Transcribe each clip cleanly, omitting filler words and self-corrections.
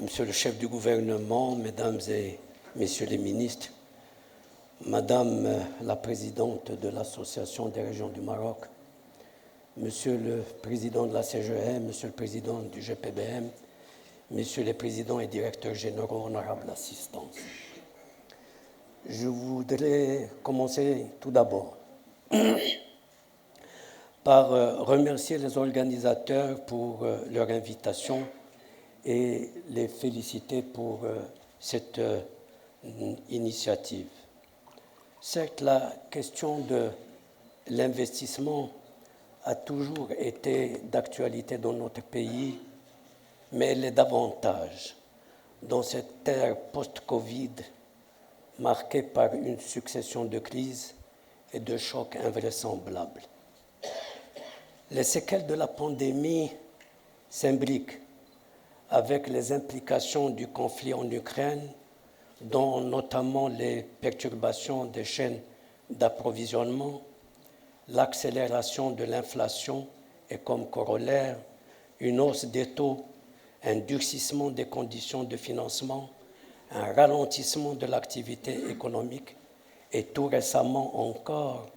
Monsieur le chef du gouvernement, Mesdames et Messieurs les ministres, Madame la présidente de l'Association des régions du Maroc, Monsieur le président de la CGM, Monsieur le président du GPBM, Messieurs les présidents et directeurs généraux, honorables assistants. Je voudrais commencer tout d'abord par remercier les organisateurs pour leur invitation et les féliciter pour cette initiative. Certes, la question de l'investissement a toujours été d'actualité dans notre pays, mais elle est davantage dans cette ère post-Covid marquée par une succession de crises et de chocs invraisemblables. Les séquelles de la pandémie s'imbriquent avec les implications du conflit en Ukraine, dont notamment les perturbations des chaînes d'approvisionnement, l'accélération de l'inflation et comme corollaire, une hausse des taux, un durcissement des conditions de financement, un ralentissement de l'activité économique et tout récemment encore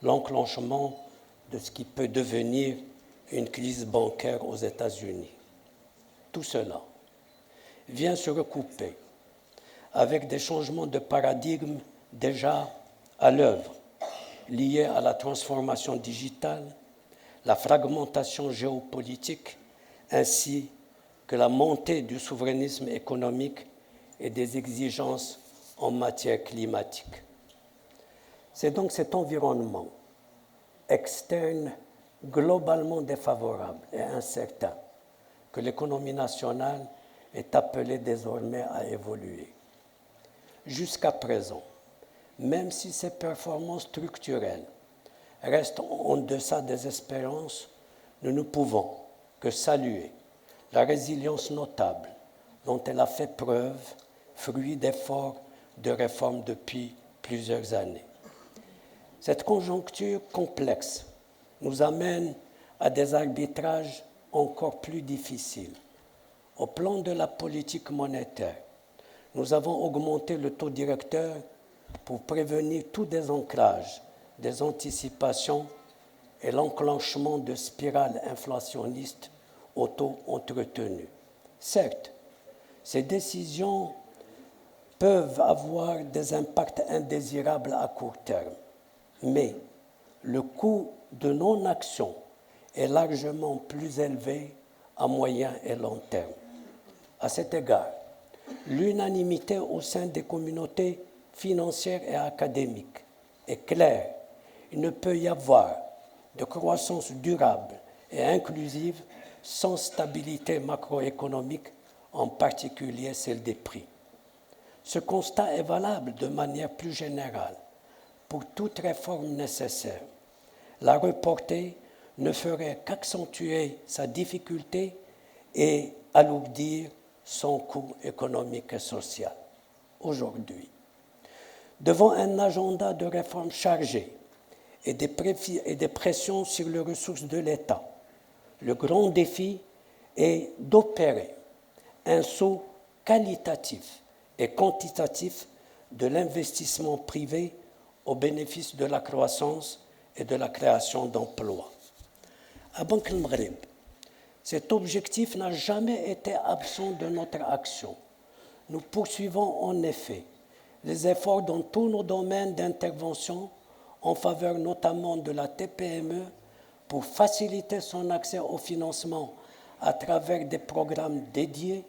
l'enclenchement de ce qui peut devenir une crise bancaire aux États-Unis. Tout cela vient se recouper avec des changements de paradigme déjà à l'œuvre, liés à la transformation digitale, la fragmentation géopolitique, ainsi que la montée du souverainisme économique et des exigences en matière climatique. C'est donc cet environnement externe globalement défavorable et incertain que l'économie nationale est appelée désormais à évoluer. Jusqu'à présent, même si ces performances structurelles restent en deçà des espérances, nous ne pouvons que saluer la résilience notable dont elle a fait preuve, fruit d'efforts de réforme depuis plusieurs années. Cette conjoncture complexe nous amène à des arbitrages encore plus difficiles. Au plan de la politique monétaire, nous avons augmenté le taux directeur pour prévenir tout désancrage, des anticipations et l'enclenchement de spirales inflationnistes auto-entretenues. Certes, ces décisions peuvent avoir des impacts indésirables à court terme, mais le coût de non-action est largement plus élevé à moyen et long terme. À cet égard, l'unanimité au sein des communautés financières et académiques est claire. Il ne peut y avoir de croissance durable et inclusive sans stabilité macroéconomique, en particulier celle des prix. Ce constat est valable de manière plus générale pour toute réforme nécessaire. La reporter ne ferait qu'accentuer sa difficulté et alourdir son coût économique et social. Aujourd'hui, devant un agenda de réformes chargé et des pressions sur les ressources de l'État, le grand défi est d'opérer un saut qualitatif et quantitatif de l'investissement privé au bénéfice de la croissance et de la création d'emplois. À Banque el Maghreb, cet objectif n'a jamais été absent de notre action. Nous poursuivons en effet les efforts dans tous nos domaines d'intervention en faveur notamment de la TPME pour faciliter son accès au financement à travers des programmes dédiés,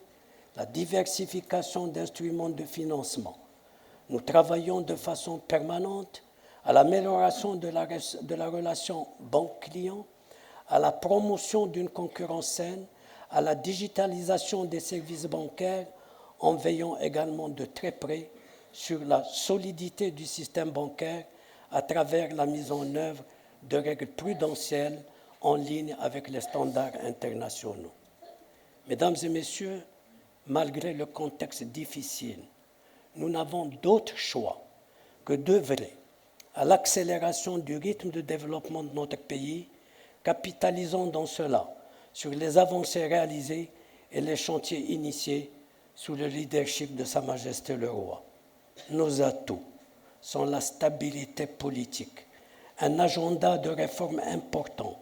la diversification d'instruments de financement. Nous travaillons de façon permanente à l'amélioration de la relation banque-client, à la promotion d'une concurrence saine, à la digitalisation des services bancaires, en veillant également de très près sur la solidité du système bancaire à travers la mise en œuvre de règles prudentielles en ligne avec les standards internationaux. Mesdames et messieurs, malgré le contexte difficile, nous n'avons d'autre choix que d'œuvrer à l'accélération du rythme de développement de notre pays, capitalisant dans cela sur les avancées réalisées et les chantiers initiés sous le leadership de Sa Majesté le Roi. Nos atouts sont la stabilité politique, un agenda de réformes important,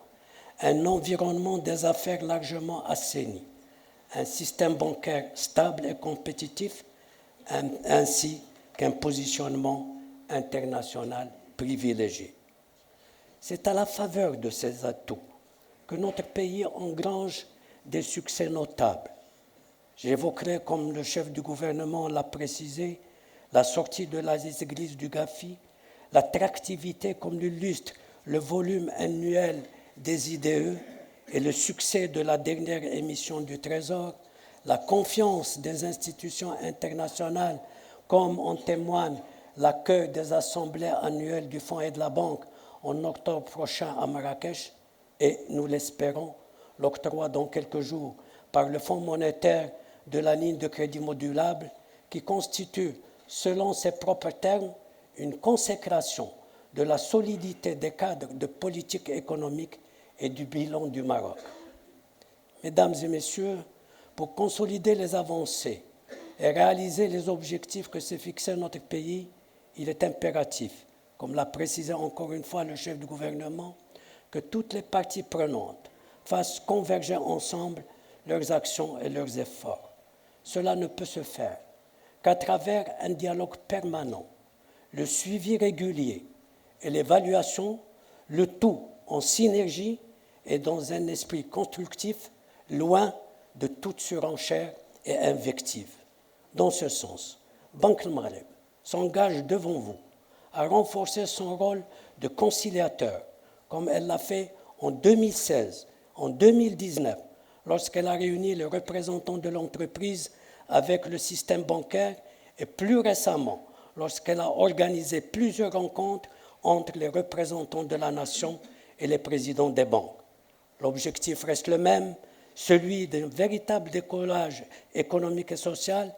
un environnement des affaires largement assaini, un système bancaire stable et compétitif, ainsi qu'un positionnement international privilégié. C'est à la faveur de ces atouts que notre pays engrange des succès notables. J'évoquerai, comme le chef du gouvernement l'a précisé, la sortie de la liste grise du GAFI, l'attractivité comme l'illustre le volume annuel des IDE et le succès de la dernière émission du Trésor, la confiance des institutions internationales comme en témoigne l'accueil des assemblées annuelles du Fonds et de la Banque en octobre prochain à Marrakech et, nous l'espérons, l'octroi dans quelques jours par le Fonds monétaire de la ligne de crédit modulable qui constitue, selon ses propres termes, une consécration de la solidité des cadres de politique économique et du bilan du Maroc. Mesdames et messieurs, pour consolider les avancées et réaliser les objectifs que s'est fixé notre pays, il est impératif, comme l'a précisé encore une fois le chef du gouvernement, que toutes les parties prenantes fassent converger ensemble leurs actions et leurs efforts. Cela ne peut se faire qu'à travers un dialogue permanent, le suivi régulier et l'évaluation, le tout en synergie et dans un esprit constructif, loin de toute surenchère et invective. Dans ce sens, Banque Maghreb s'engage devant vous à renforcer son rôle de conciliateur, comme elle l'a fait en 2016, en 2019, lorsqu'elle a réuni les représentants de l'entreprise avec le système bancaire et plus récemment, lorsqu'elle a organisé plusieurs rencontres entre les représentants de la nation et les présidents des banques. L'objectif reste le même, celui d'un véritable décollage économique et social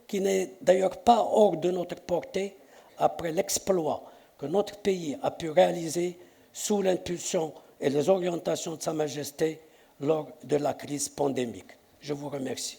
qui n'est d'ailleurs pas hors de notre portée après l'exploit que notre pays a pu réaliser sous l'impulsion et les orientations de Sa Majesté lors de la crise pandémique. Je vous remercie.